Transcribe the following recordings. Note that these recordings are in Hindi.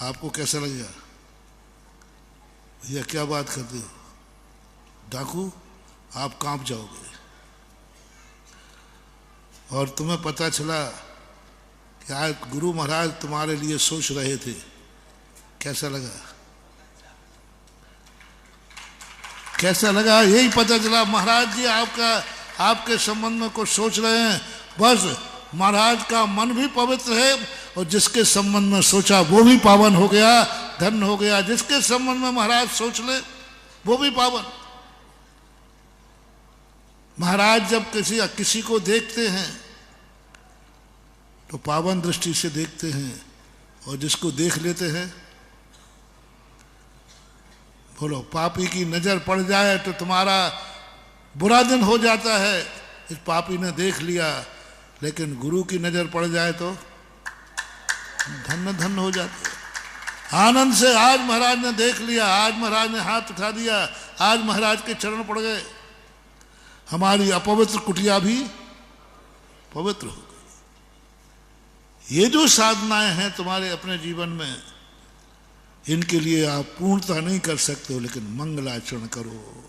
आपको कैसा लगेगा? भैया क्या बात करते हो, डाकू? आप कांप जाओगे। और तुम्हें पता चला कि आज गुरु महाराज तुम्हारे लिए सोच रहे थे, कैसा लगा? कैसा लगा? यही पता चला महाराज जी आपके संबंध में कुछ सोच रहे हैं। बस महाराज का मन भी पवित्र है और जिसके संबंध में सोचा वो भी पावन हो गया, धन्य हो गया। जिसके संबंध में महाराज सोच ले वो भी पावन। महाराज जब किसी को देखते हैं तो पावन दृष्टि से देखते हैं, और जिसको देख लेते हैं, बोलो, पापी की नजर पड़ जाए तो तुम्हारा बुरा दिन हो जाता है। इस पापी ने देख लिया, लेकिन गुरु की नजर पड़ जाए तो धन्य धन्य हो जाते हैं। आनंद से आज महाराज ने देख लिया, आज महाराज ने हाथ उठा दिया, आज महाराज के चरण पड़ गए, हमारी अपवित्र कुटिया भी पवित्र हो गई। ये जो साधनाएं हैं तुम्हारे अपने जीवन में, इनके लिए आप पूर्णता नहीं कर सकते हो, लेकिन मंगलाचरण करो।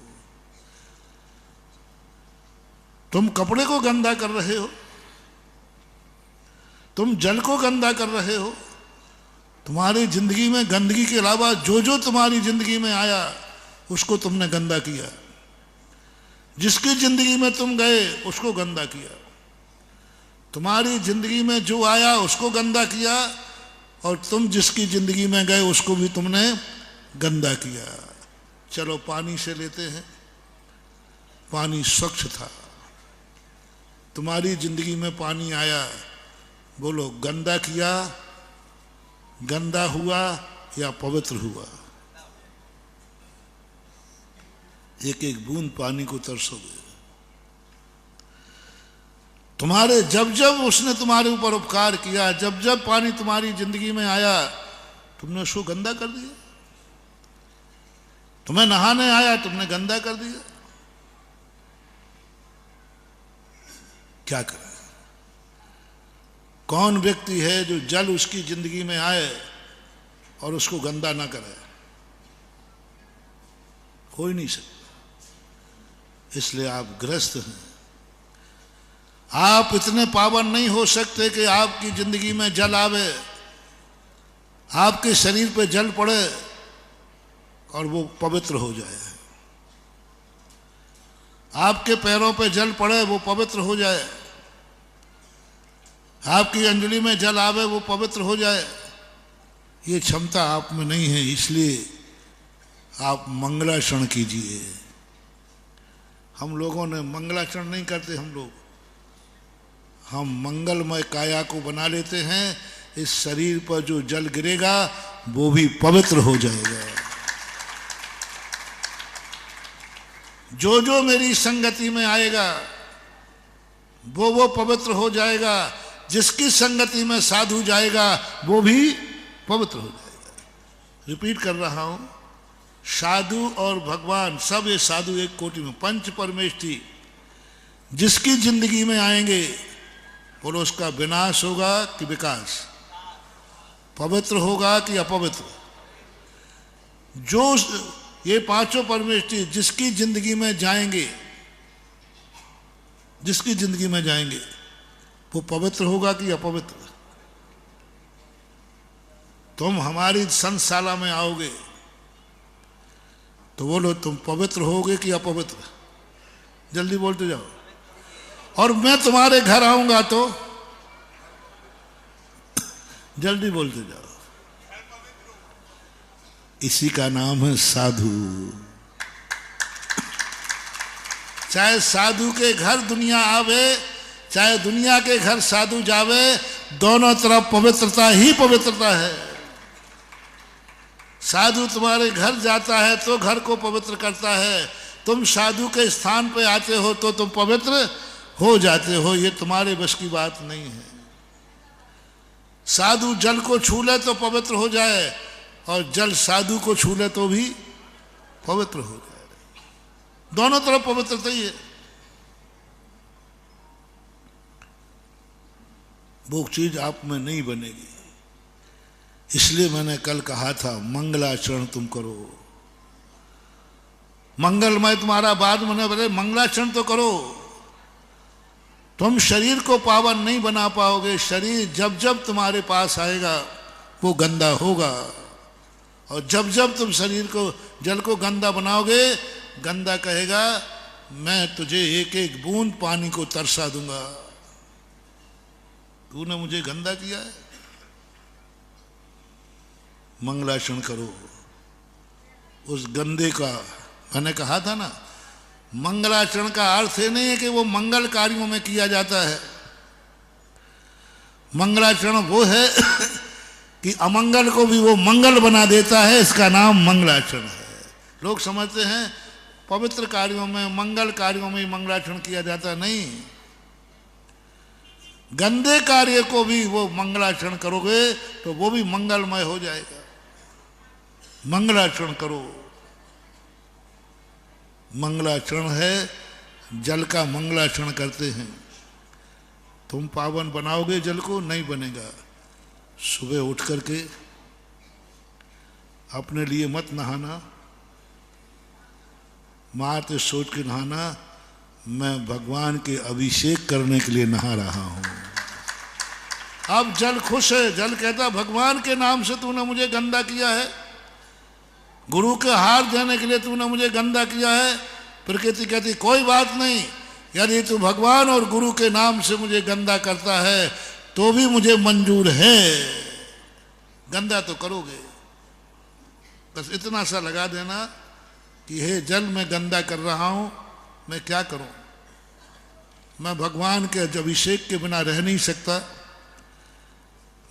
तुम कपड़े को गंदा कर रहे हो, तुम जल को गंदा कर रहे हो। तुम्हारी जिंदगी में गंदगी के अलावा जो जो तुम्हारी जिंदगी में आया उसको तुमने गंदा किया। जिसकी जिंदगी में तुम गए उसको गंदा किया। तुम्हारी जिंदगी में जो आया उसको गंदा किया, और तुम जिसकी जिंदगी में गए उसको भी तुमने गंदा किया। चलो पानी से लेते हैं। पानी स्वच्छ था, तुम्हारी जिंदगी में पानी आया, बोलो गंदा किया, गंदा हुआ या पवित्र हुआ? एक एक बूंद पानी को तरसोगे। तुम्हारे जब जब उसने तुम्हारे ऊपर उपकार किया, जब जब पानी तुम्हारी जिंदगी में आया, तुमने उसको गंदा कर दिया। तुम्हें नहाने आया, तुमने गंदा कर दिया। क्या करें? कौन व्यक्ति है जो जल उसकी जिंदगी में आए और उसको गंदा ना करे? कोई नहीं सकता। इसलिए आप ग्रस्त हैं। आप इतने पावन नहीं हो सकते कि आपकी जिंदगी में जल आवे, आपके शरीर पे जल पड़े और वो पवित्र हो जाए। आपके पैरों पे जल पड़े, वो पवित्र हो जाए। आपकी अंजलि में जल आवे, वो पवित्र हो जाए। ये क्षमता आप में नहीं है, इसलिए आप मंगलाचरण कीजिए। हम लोगों ने मंगलाचरण नहीं करते। हम मंगलमय काया को बना लेते हैं। इस शरीर पर जो जल गिरेगा वो भी पवित्र हो जाएगा। जो जो मेरी संगति में आएगा वो पवित्र हो जाएगा। जिसकी संगति में साधु जाएगा वो भी पवित्र हो जाएगा। रिपीट कर रहा हूं, साधु और भगवान सब, ये साधु एक कोटि में, पंच परमेष्ठी जिसकी जिंदगी में आएंगे, बोलो उसका विनाश होगा कि विकास, पवित्र होगा कि अपवित्र? जो ये पांचों परमेष्ठी जिसकी जिंदगी में जाएंगे, जिसकी जिंदगी में जाएंगे, वो पवित्र होगा कि अपवित्र? तुम हमारी संतशाला में आओगे तो बोलो तुम पवित्र होगे कि अपवित्र? जल्दी बोलते जाओ। और मैं तुम्हारे घर आऊंगा तो जल्दी बोलते जाओ। इसी का नाम है साधु। चाहे साधु के घर दुनिया आवे, चाहे दुनिया के घर साधु जावे, दोनों तरफ पवित्रता ही पवित्रता है। साधु तुम्हारे घर जाता है तो घर को पवित्र करता है। तुम साधु के स्थान पे आते हो तो तुम पवित्र हो जाते हो। ये तुम्हारे बस की बात नहीं है। साधु जल को छू ले तो पवित्र हो जाए, और जल साधु को छू ले तो भी पवित्र हो जाए। दोनों तरफ पवित्रता ही है। वो चीज आप में नहीं बनेगी। इसलिए मैंने कल कहा था मंगलाचरण तुम करो, मंगलमय तुम्हारा बाद में बोले मंगलाचरण तो करो। तुम शरीर को पावन नहीं बना पाओगे, शरीर जब जब तुम्हारे पास आएगा वो गंदा होगा, और जब जब तुम शरीर को जल को गंदा बनाओगे, गंदा कहेगा मैं तुझे एक एक बूंद पानी को तरसा दूंगा, तूने मुझे गंदा किया है। मंगलाचरण करो। उस गंदे का मैंने कहा था ना, मंगलाचरण का अर्थ ये नहीं है कि वो मंगल कार्यों में किया जाता है। मंगलाचरण वो है कि अमंगल को भी वो मंगल बना देता है, इसका नाम मंगलाचरण है। लोग समझते हैं पवित्र कार्यों में, मंगल कार्यों में मंगलाचरण किया जाता, नहीं। गंदे कार्य को भी वो मंगलाचरण करोगे तो वो भी मंगलमय हो जाएगा। मंगलाचरण करो। मंगलाचरण है, जल का मंगलाचरण करते हैं। तुम पावन बनाओगे जल को, नहीं बनेगा। सुबह उठ करके अपने लिए मत नहाना, मात्र सोच के नहाना मैं भगवान के अभिषेक करने के लिए नहा रहा हूं। अब जल खुश है, जल कहता भगवान के नाम से तूने मुझे गंदा किया है, गुरु के हार देने के लिए तूने मुझे गंदा किया है। प्रकृति कहती कोई बात नहीं, यदि तू भगवान और गुरु के नाम से मुझे गंदा करता है तो भी मुझे मंजूर है, गंदा तो करोगे। बस इतना सा लगा देना कि हे जल मैं गंदा कर रहा हूं, मैं क्या करूं, मैं भगवान के अभिषेक के बिना रह नहीं सकता।